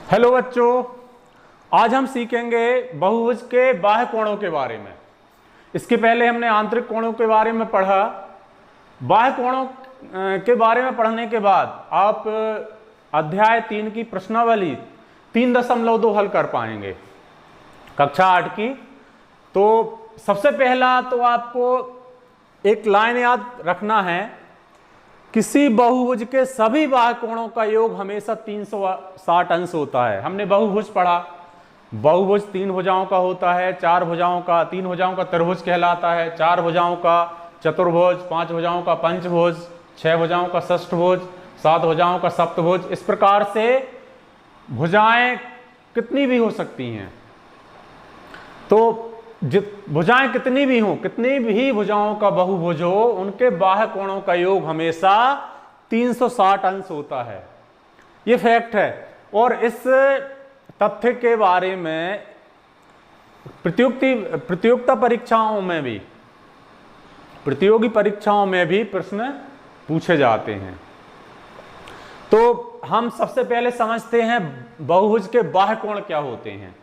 Hello बच्चों, आज हम सीखेंगे बहुभुज के बाह्य कोणों के बारे में। इसके पहले हमने आंतरिक कोणों के बारे में पढ़ा। बाह्य कोणों के बारे में पढ़ने के बाद आप अध्याय 3 की प्रश्नावली 3.2 हल कर पाएंगे कक्षा 8 की। तो सबसे पहला तो आपको एक लाइन याद रखना है, किसी बहुभुज के सभी बाह्य कोणों का योग हमेशा 360 अंश होता है। हमने बहुभुज पढ़ा, बहुभुज 3 भुजाओं का होता है, 4 भुजाओं का, 3 भुजाओं का त्रिभुज कहलाता है, 4 भुजाओं का चतुर्भुज, 5 भुजाओं का पंचभुज, 6 भुजाओं का षष्ठभुज, 7 भुजाओं का सप्तभुज। इस प्रकार से भुजाएं कितनी भी हो सकती हैं। तो भुजाएं कितनी भी हों, कितनी भी भुजाओं का बहुभुज हो, उनके बाह्य कोणों का योग हमेशा 360 अंश होता है। ये फैक्ट है। और इस तथ्य के बारे में प्रतियोगिता परीक्षाओं में भी, प्रतियोगी परीक्षाओं में भी प्रश्न पूछे जाते हैं। तो हम सबसे पहले समझते हैं बहुभुज के बाह्य कोण क्या होते हैं।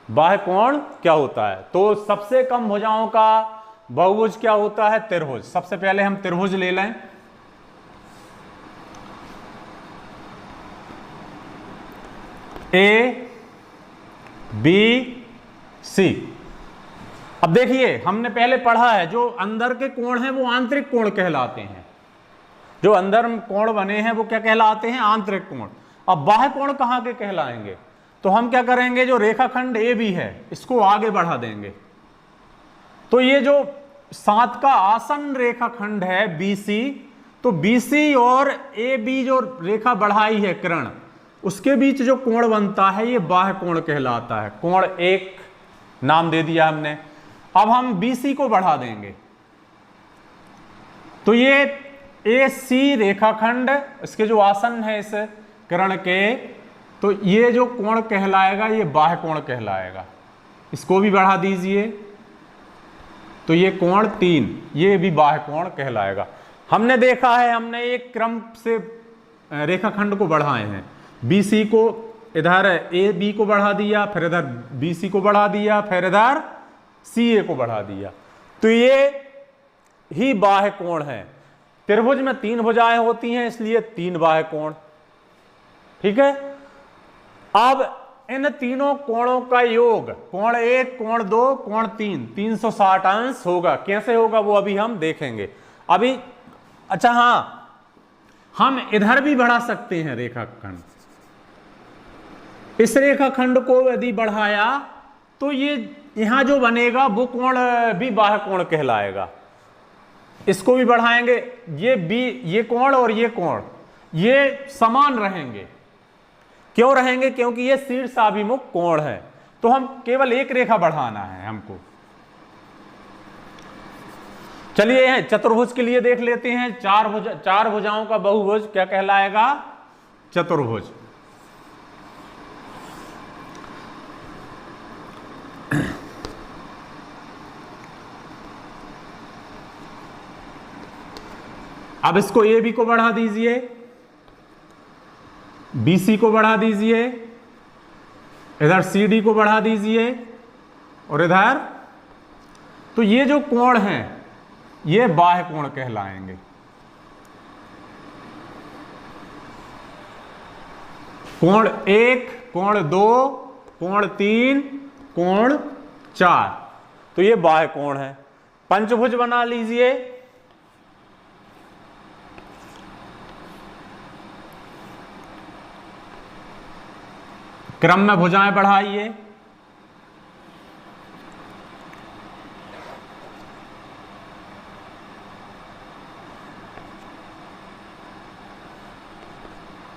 बाह्य कोण क्या होता है? तो सबसे कम भुजाओं का बहुभुज क्या होता है? त्रिभुज। सबसे पहले हम त्रिभुज ले लें। A B C. अब देखिए, हमने पहले पढ़ा है जो अंदर के कोण हैं वो आंतरिक कोण कहलाते हैं। जो अंदर कोण बने हैं वो क्या कहलाते हैं? आंतरिक कोण। अब बाह्य कोण कहां के कहलाएंगे? तो हम क्या करेंगे, जो रेखाखंड ए बी है इसको आगे बढ़ा देंगे। तो ये जो 7 का आसन रेखाखंड है BC, तो BC और AB जो रेखा बढ़ाई है किरण, उसके बीच जो कोण बनता है ये बाह्य कोण कहलाता है। कोण 1 नाम दे दिया हमने। अब हम BC को बढ़ा देंगे तो ये AC रेखाखंड, इसके जो आसन है इस किरण के, तो ये जो कोण कहलाएगा ये बाह्य कोण कहलाएगा। इसको भी बढ़ा दीजिए तो ये कोण 3, ये भी बाह्य कोण कहलाएगा। हमने देखा है, हमने एक क्रम से रेखाखंड को बढ़ाए हैं। BC को इधर AB को बढ़ा दिया, फिर इधर BC को बढ़ा दिया, फिर इधर CA को बढ़ा दिया। तो ये ही बाह्य कोण है। त्रिभुज में 3 भुजाएं होती हैं, इसलिए 3 बाह्य कोण। ठीक है। अब इन तीनों कोणों का योग, कोण 1, कोण 2, कोण 3, 360 अंश होगा। कैसे होगा वो अभी हम देखेंगे। अभी अच्छा, हाँ, हम इधर भी बढ़ा सकते हैं रेखाखंड। इस रेखाखंड को यदि बढ़ाया तो ये यहां जो बनेगा वो कोण भी बाह्य कोण कहलाएगा। इसको भी बढ़ाएंगे, ये कोण और ये कोण ये समान रहेंगे। क्यों रहेंगे? क्योंकि ये शीर्षाभिमुख कोण है। तो हम केवल एक रेखा बढ़ाना है हमको। चलिए चतुर्भुज के लिए देख लेते हैं। 4 भुजाओं का बहुभुज क्या कहलाएगा? चतुर्भुज। अब इसको AB को बढ़ा दीजिए, BC को बढ़ा दीजिए, इधर CD को बढ़ा दीजिए और इधर, तो ये जो कोण हैं ये बाह्य कोण कहलाएंगे। कोण 1, कोण 2, कोण 3, कोण 4, तो ये बाह्य कोण है। पंचभुज बना लीजिए। क्रम में भुजाएं बढ़ाइए।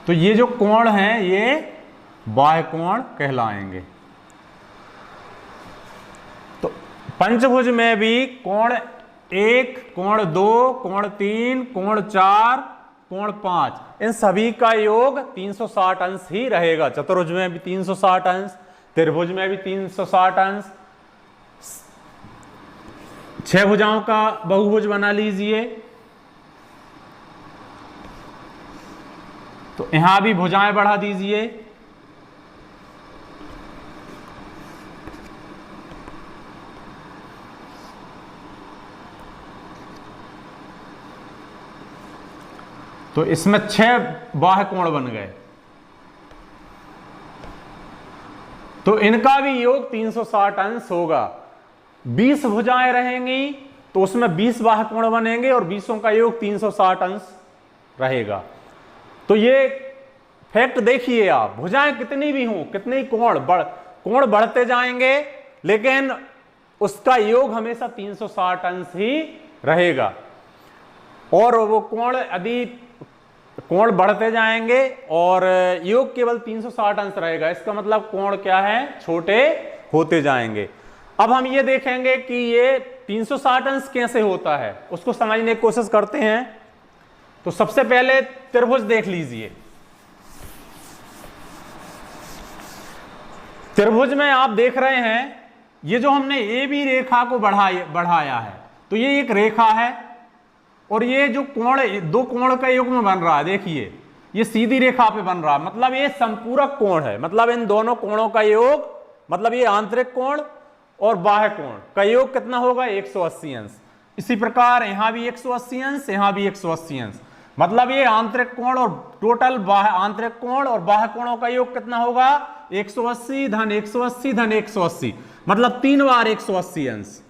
तो ये जो कोण हैं ये बाह्य कोण कहलाएंगे। तो पंचभुज में भी कोण 1, कोण 2, कोण 3, कोण 4, कोण 5, इन सभी का योग 360 अंश ही रहेगा। चतुर्भुज में भी 360 अंश, त्रिभुज में भी 360 अंश। 6 भुजाओं का बहुभुज बना लीजिए। तो यहां भी भुजाएं बढ़ा दीजिए। तो इसमें 6 बाह्य कोण बन गए, तो इनका भी योग 360 अंश होगा। 20 भुजाएं रहेंगी तो उसमें 20 बाह्य कोण बनेंगे और 20 का योग 360 अंश रहेगा। तो ये फैक्ट देखिए आप, भुजाएं कितनी भी हों, कितने कोण बढ़ते जाएंगे, लेकिन उसका योग हमेशा 360 अंश ही रहेगा। और वो कोण यदि कोण बढ़ते जाएंगे और योग केवल 360 अंश रहेगा, इसका मतलब कोण क्या है, छोटे होते जाएंगे। अब हम ये देखेंगे कि ये 360 अंश कैसे होता है, उसको समझने की कोशिश करते हैं। तो सबसे पहले त्रिभुज देख लीजिए। त्रिभुज में आप देख रहे हैं, ये जो हमने ए बी रेखा को बढ़ाया है, तो ये एक रेखा है और ये जो कोण, दो कोण का युग्म बन रहा है, देखिए ये सीधी रेखा पे बन रहा है, मतलब ये संपूरक कोण है, मतलब इन दोनों कोणों का योग, मतलब ये आंतरिक कोण और बाह्य कोण का योग कितना होगा, 180 अंश। इसी प्रकार यहां भी 180 अंश, यहां भी 180 अंश, मतलब ये आंतरिक कोण और टोटल आंतरिक कोण और बाह्य कोणों का योग कितना होगा, 180 धन 180 धन 180, मतलब 3 बार 180 अंश।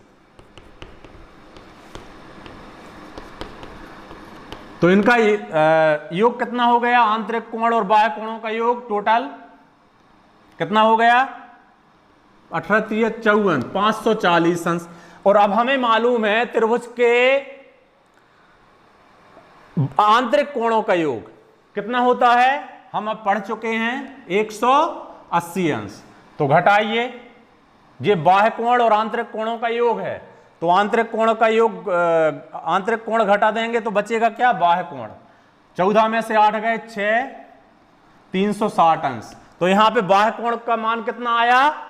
तो इनका योग कितना हो गया, आंतरिक कोण और बाह्य कोणों का योग टोटल कितना हो गया, 18 × 54 540 अंश। और अब हमें मालूम है त्रिभुज के आंतरिक कोणों का योग कितना होता है, हम अब पढ़ चुके हैं 180 अंश। तो घटाइए, ये बाह्य कोण और आंतरिक कोणों का योग है, तो आंतरिक कोण का योग, आंतरिक कोण घटा देंगे तो बचेगा क्या, बाह्य कोण। 14 में से 8 गए 6, 360 अंश। तो यहां पे बाह्य कोण का मान कितना आया,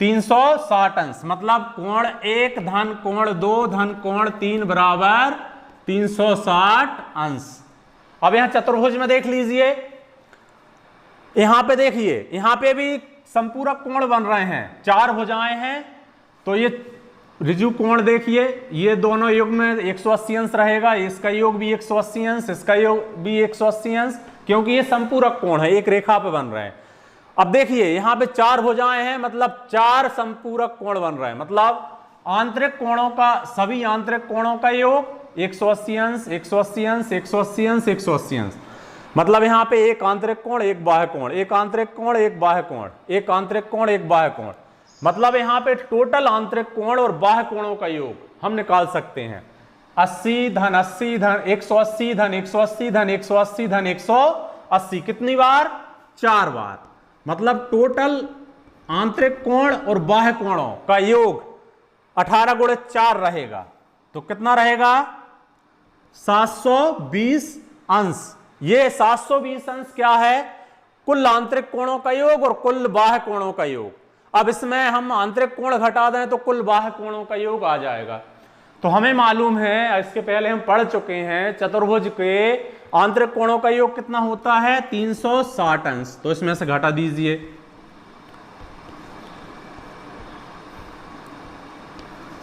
360 अंश, मतलब कोण 1 धन कोण 2 धन कोण 3 बराबर 360 अंश। अब यहां चतुर्भुज में देख लीजिए, यहां पे देखिए, यहां पे भी संपूरक कोण बन रहे हैं, 4 भुजाएं हैं, तो ये ऋजु कोण देखिए, ये दोनों योग में 180 अंश रहेगा, इसका योग भी 180 अंश, इसका योग भी 180 अंश, क्योंकि ये संपूरक कोण है, एक रेखा पे बन रहे हैं। अब देखिए यहां पे 4 भुजाएं हैं, मतलब 4 संपूरक कोण बन रहे हैं, मतलब आंतरिक कोणों का, सभी आंतरिक कोणों का योग 180 अंश 180 अंश 180 अंश 180 अंश, मतलब यहां पे एक आंतरिक कोण एक बाह्य कोण, एक आंतरिक कोण एक बाह्य कोण, एक आंतरिक कोण एक बाह्य कोण, मतलब यहां पे टोटल आंतरिक कोण और बाह्य कोणों का योग हम निकाल सकते हैं 80 धन 80 धन 180 धन 180 धन 180 धन 180, कितनी बार, 4 बार, मतलब टोटल आंतरिक कोण और बाह्य कोणों का योग 18 × 4 रहेगा, तो कितना रहेगा, 720 अंश। ये 720 अंश क्या है, कुल आंतरिक कोणों का योग और कुल बाह्य कोणों का योग। अब इसमें हम आंतरिक कोण घटा दें तो कुल बाह्य कोणों का योग आ जाएगा। तो हमें मालूम है, इसके पहले हम पढ़ चुके हैं, चतुर्भुज के आंतरिक कोणों का योग कितना होता है, 360 अंश। तो इसमें से घटा दीजिए,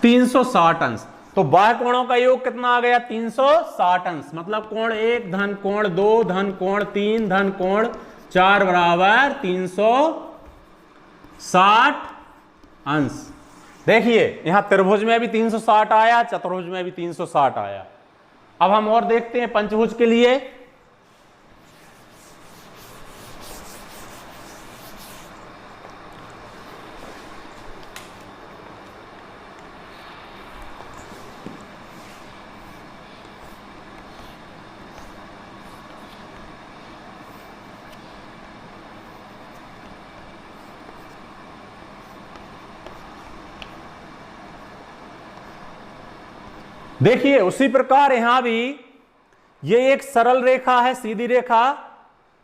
360 अंश। तो बाह्य कोणों का योग कितना आ गया, 360 अंश, मतलब कोण 1 धन कोण 2 धन कोण 3 धन कोण 4 बराबर 360 अंश। देखिए यहां त्रिभुज में भी 360 आया, चतुर्भुज में भी 360 आया। अब हम और देखते हैं पंचभुज के लिए। देखिए उसी प्रकार यहां भी ये एक सरल रेखा है, सीधी रेखा,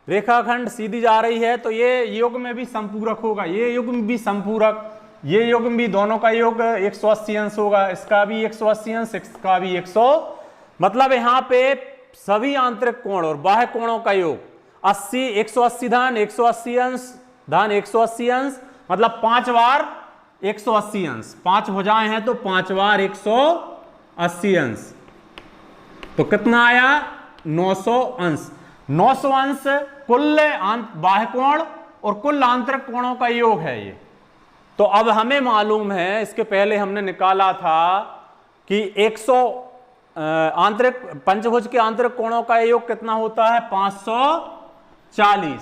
रेखाखंड सीधी जा रही है, तो ये युग्म में भी संपूरक होगा, ये युग्म भी संपूरक, ये युग्म भी, दोनों का योग 180 अंश होगा, इसका भी 180 अंश, इसका भी 100, मतलब यहां पे सभी आंतरिक कोण और बाह्य कोणों का योग 80 180 धन 180 अंश धन 180 अंश, मतलब 5 बार 180 अंश, 5 भुजाएं हैं तो 5 बार 180 अंश। तो कितना आया 900 अंश। 900 अंश कुल बाह्य कोण और कुल आंतरिक कोणों का योग है ये। तो अब हमें मालूम है, इसके पहले हमने निकाला था कि 100 आंतरिक पंचभुज के आंतरिक कोणों का योग कितना होता है 540।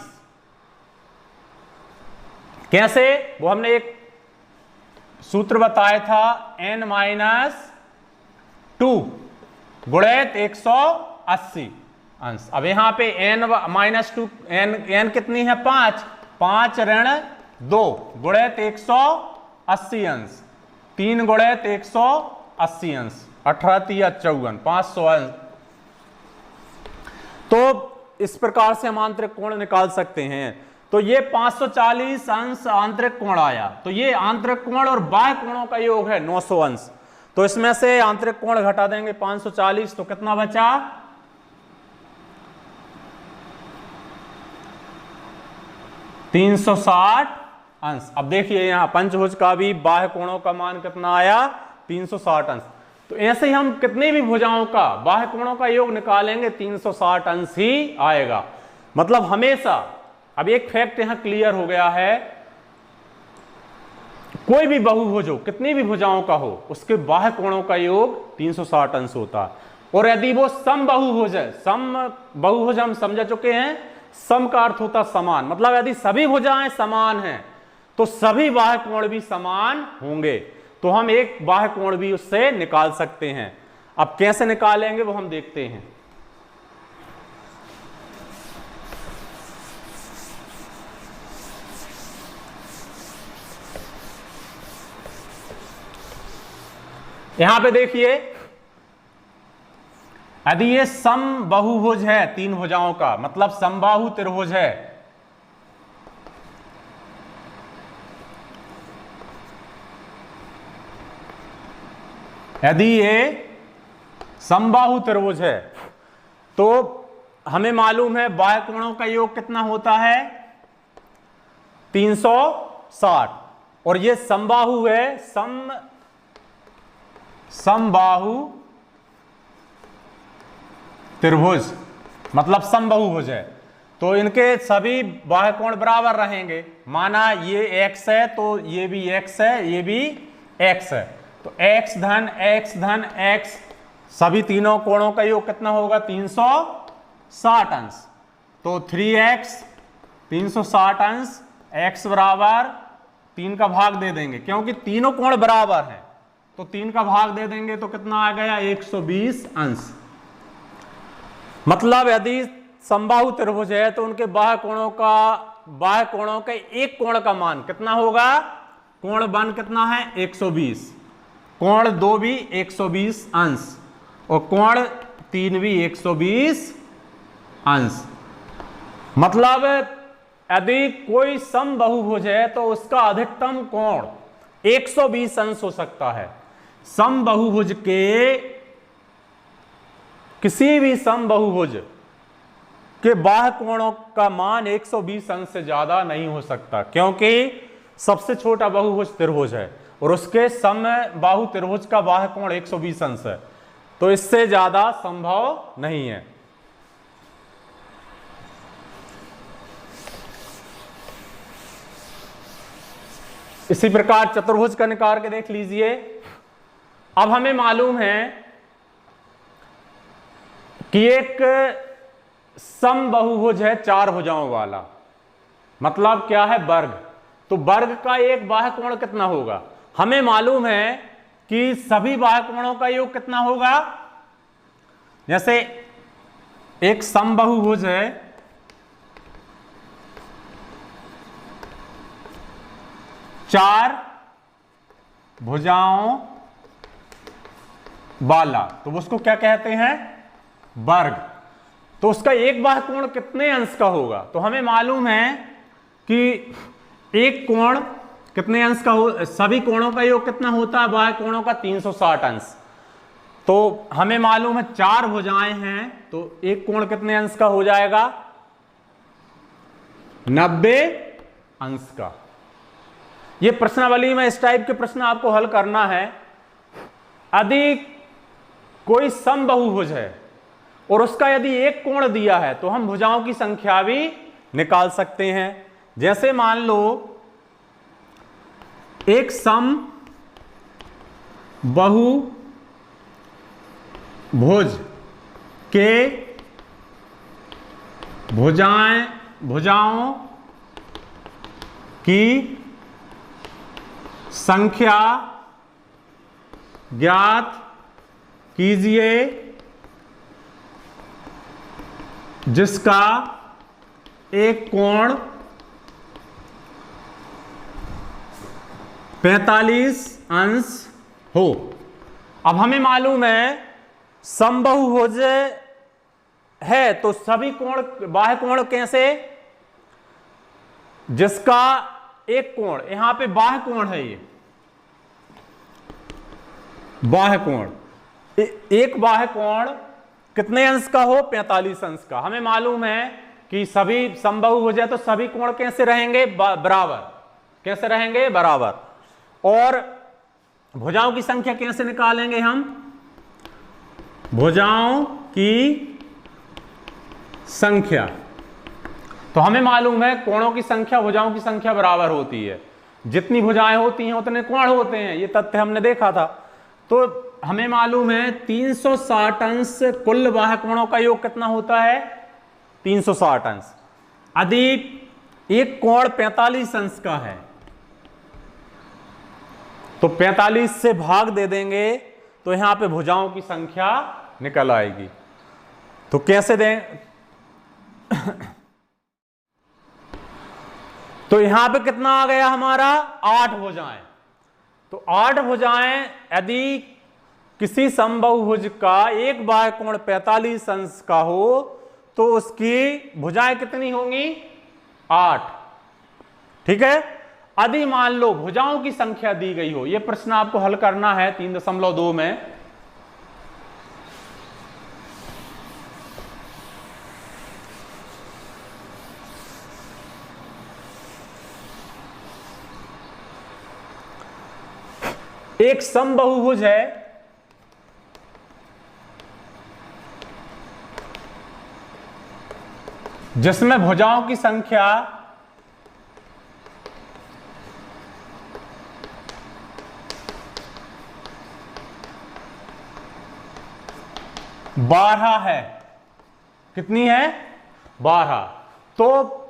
कैसे, वो हमने एक सूत्र बताया था n-2 गुणित 180 अंश। अब यहां पे n-2 n कितनी है 5 ऋण 2 गुणित 180 अंश, 3 गुणित 180 अंश, 18×3 = 500 अंश। तो इस प्रकार से हम आंतरिक कोण निकाल सकते हैं। तो ये 540 अंश आंतरिक कोण आया। तो ये आंतरिक कोण और बाह्य कोणों का योग है 900 अंश। तो इसमें से आंतरिक कोण घटा देंगे 540, तो कितना बचा 360 अंश। अब देखिए यहां पंचभुज का भी बाह्य कोणों का मान कितना आया 360 अंश। तो ऐसे ही हम कितनी भी भुजाओं का बाह्य कोणों का योग निकालेंगे 360 अंश ही आएगा। मतलब हमेशा, अब एक फैक्ट यहां क्लियर हो गया है, कोई भी बहुभुज हो, कितनी भी भुजाओं का हो, उसके बाह्य कोणों का योग 360 अंश होता है। और यदि वो सम बहुभुज है, सम बहुभुज हम समझ चुके हैं, सम का अर्थ होता समान, मतलब यदि सभी भुजाएं समान हैं तो सभी बाह्य कोण भी समान होंगे। तो हम एक बाह्य कोण भी उससे निकाल सकते हैं। अब कैसे निकालेंगे वो हम देखते हैं। यहां पे देखिए, यदि ये सम बहुभुज है, 3 भुजाओं का, मतलब समबाहु त्रिभुज है, यदि ये समबाहु त्रिभुज है तो हमें मालूम है बाह्य कोणों का योग कितना होता है 360। और ये समबाहु है, समबाहु त्रिभुज, मतलब समबाहुभुज है, तो इनके सभी बाह्य कोण बराबर रहेंगे। माना ये x है तो ये भी x है, ये भी x है, तो x धन x धन x, सभी तीनों कोणों का योग कितना होगा 360 अंश। तो 3x 360 अंश, x बराबर 3 का भाग दे देंगे, क्योंकि तीनों कोण बराबर हैं, तो 3 का भाग दे देंगे तो कितना आ गया 120 अंश। मतलब यदि समबाहु त्रिभुज है तो उनके बाह्य कोणों के एक कोण का मान कितना होगा, कोण 1 कितना है 120, कोण 2 भी 120 अंश और कोण 3 भी 120 अंश। मतलब यदि कोई समबाहुभुज है तो उसका अधिकतम कोण 120 अंश हो सकता है। समबाहुभुज के किसी भी समबाहुभुज के बाह्य कोणों का मान 120 अंश से ज्यादा नहीं हो सकता, क्योंकि सबसे छोटा बहुभुज त्रिभुज है और उसके समबाहु त्रिभुज का बाह्य कोण 120 अंश है, तो इससे ज्यादा संभव नहीं है। इसी प्रकार चतुर्भुज का निकाल के देख लीजिए। अब हमें मालूम है कि एक समबाहुभुज है 4 भुजाओं वाला, मतलब क्या है वर्ग। तो वर्ग का एक बाह्य कोण कितना होगा, हमें मालूम है कि सभी बाह्य कोणों का योग कितना होगा। जैसे एक समबाहुभुज है, चार भुजाओं वाला, तो उसको क्या कहते हैं वर्ग। तो उसका एक बाह्य कोण कितने अंश का होगा, तो हमें मालूम है कि एक कोण कितने अंश का हो, सभी कोणों का योग कितना होता है बाह्य कोणों का 360 अंश। तो हमें मालूम है 4 भुजाएं हैं, तो एक कोण कितने अंश का हो जाएगा 90 अंश का। ये प्रश्नावली में इस टाइप के प्रश्न आपको हल करना है। यदि कोई समबाहुभुज है और उसका यदि एक कोण दिया है तो हम भुजाओं की संख्या भी निकाल सकते हैं। जैसे मान लो एक समबाहुभुज के भुजाओं की संख्या ज्ञात कीजिए जिसका एक कोण 45 अंश हो। अब हमें मालूम है समबाहुभुज है तो सभी कोण बाह्य कोण कैसे, जिसका एक कोण, यहां पे बाह्य कोण है, ये बाह्य कोण, एक बाह्य कोण कितने अंश का हो, 45 अंश का। हमें मालूम है कि सभी समबाहुभुज है तो सभी कोण कैसे रहेंगे, बराबर। कैसे रहेंगे, बराबर। और भुजाओं की संख्या कैसे निकालेंगे हम, भुजाओं की संख्या, तो हमें मालूम है कोणों की संख्या भुजाओं की संख्या बराबर होती है। जितनी भुजाएं होती हैं उतने कोण होते हैं, ये तथ्य हमने देखा था। तो हमें मालूम है 360 अंश कुल बाह्य कोणों का योग कितना होता है, 360 अंश। यदि एक कोण 45 अंश का है तो 45 से भाग दे देंगे तो यहां पे भुजाओं की संख्या निकल आएगी। तो कैसे दें तो यहां पे कितना आ गया हमारा, 8 भुजाएं। तो 8 भुजाएं, यदि किसी समबाहुभुज का एक बाह्य कोण 45 अंश का हो तो उसकी भुजाएं कितनी होंगी, 8। ठीक है। यदि मान लो भुजाओं की संख्या दी गई हो, यह प्रश्न आपको हल करना है 3.2 में। एक समबाहुभुज है जिसमें भुजाओं की संख्या 12 है। कितनी है, 12। तो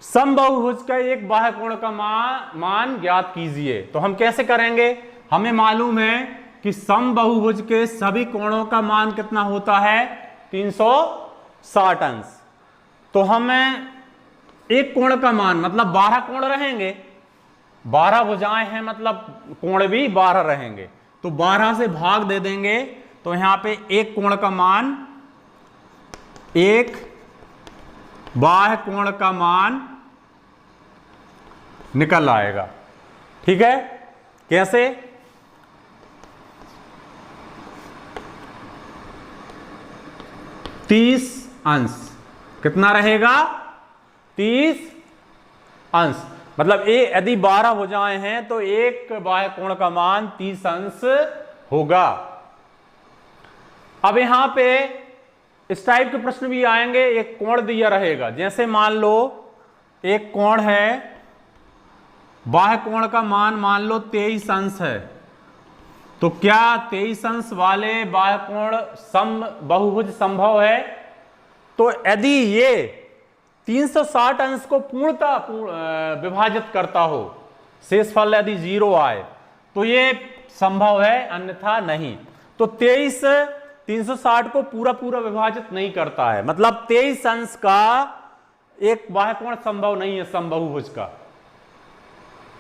समबाहुभुज का एक बाह्य कोण का मान ज्ञात कीजिए। तो हम कैसे करेंगे, हमें मालूम है कि समबाहुभुज के सभी कोणों का मान कितना होता है, 360 अंश। तो हमें एक कोण का मान मतलब 12 कोण रहेंगे, 12 भुजाएं हैं मतलब कोण भी 12 रहेंगे। तो 12 से भाग दे देंगे तो यहां पे एक कोण का मान, एक बाह्य कोण का मान निकल आएगा। ठीक है। कैसे, तीस अंश। कितना रहेगा, 30 अंश। मतलब यदि 12 भुजाएं हैं तो एक बाह्य कोण का मान 30 अंश होगा। अब यहां पे इस टाइप के प्रश्न भी आएंगे, एक कोण दिया रहेगा। जैसे मान लो एक कोण है, बाह्य कोण का मान लो 23 अंश है। तो क्या 23 अंश वाले बाह्य कोण समबाहुभुज संभव है? तो यदि ये 360 अंश को पूर्णतः विभाजित करता हो, शेषफल यदि 0 आए तो ये संभव है, अन्यथा नहीं। तो 23 360 को पूरा विभाजित नहीं करता है, मतलब 23 अंश का एक बाह्य कोण संभव नहीं है समबाहुभुज का।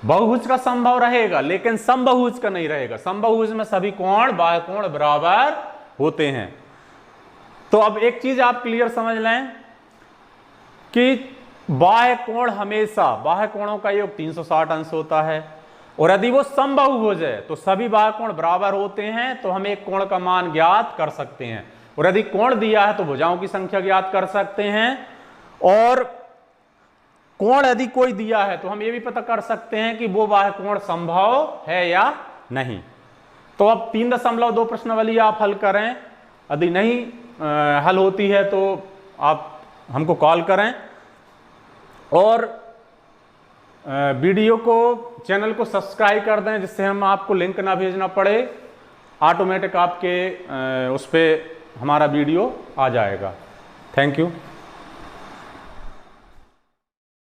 बहुभुज का संभव रहेगा लेकिन समबाहुभुज का नहीं रहेगा। समबाहुभुज में सभी कोण बाह्य कोण बराबर होते हैं। तो अब एक चीज आप क्लियर समझ लें कि बाह्य कोण हमेशा, बाह्य कोणों का योग 360 अंश होता है, और यदि वो समबाहुभुज है तो सभी बाह्य कोण बराबर होते हैं। तो हम एक कोण का मान ज्ञात कर सकते हैं, और यदि कोण दिया है तो भुजाओं की संख्या ज्ञात कर सकते हैं। और कोण यदि कोई दिया है तो हम ये भी पता कर सकते हैं कि वो बाह्य कोण संभव है या नहीं। तो अब 3.2 प्रश्नावली आप हल करें, यदि नहीं हल होती है तो आप हमको कॉल करें, और वीडियो को, चैनल को सब्सक्राइब कर दें, जिससे हम आपको लिंक ना भेजना पड़े, ऑटोमेटिक आपके उस पर हमारा वीडियो आ जाएगा। Thank you.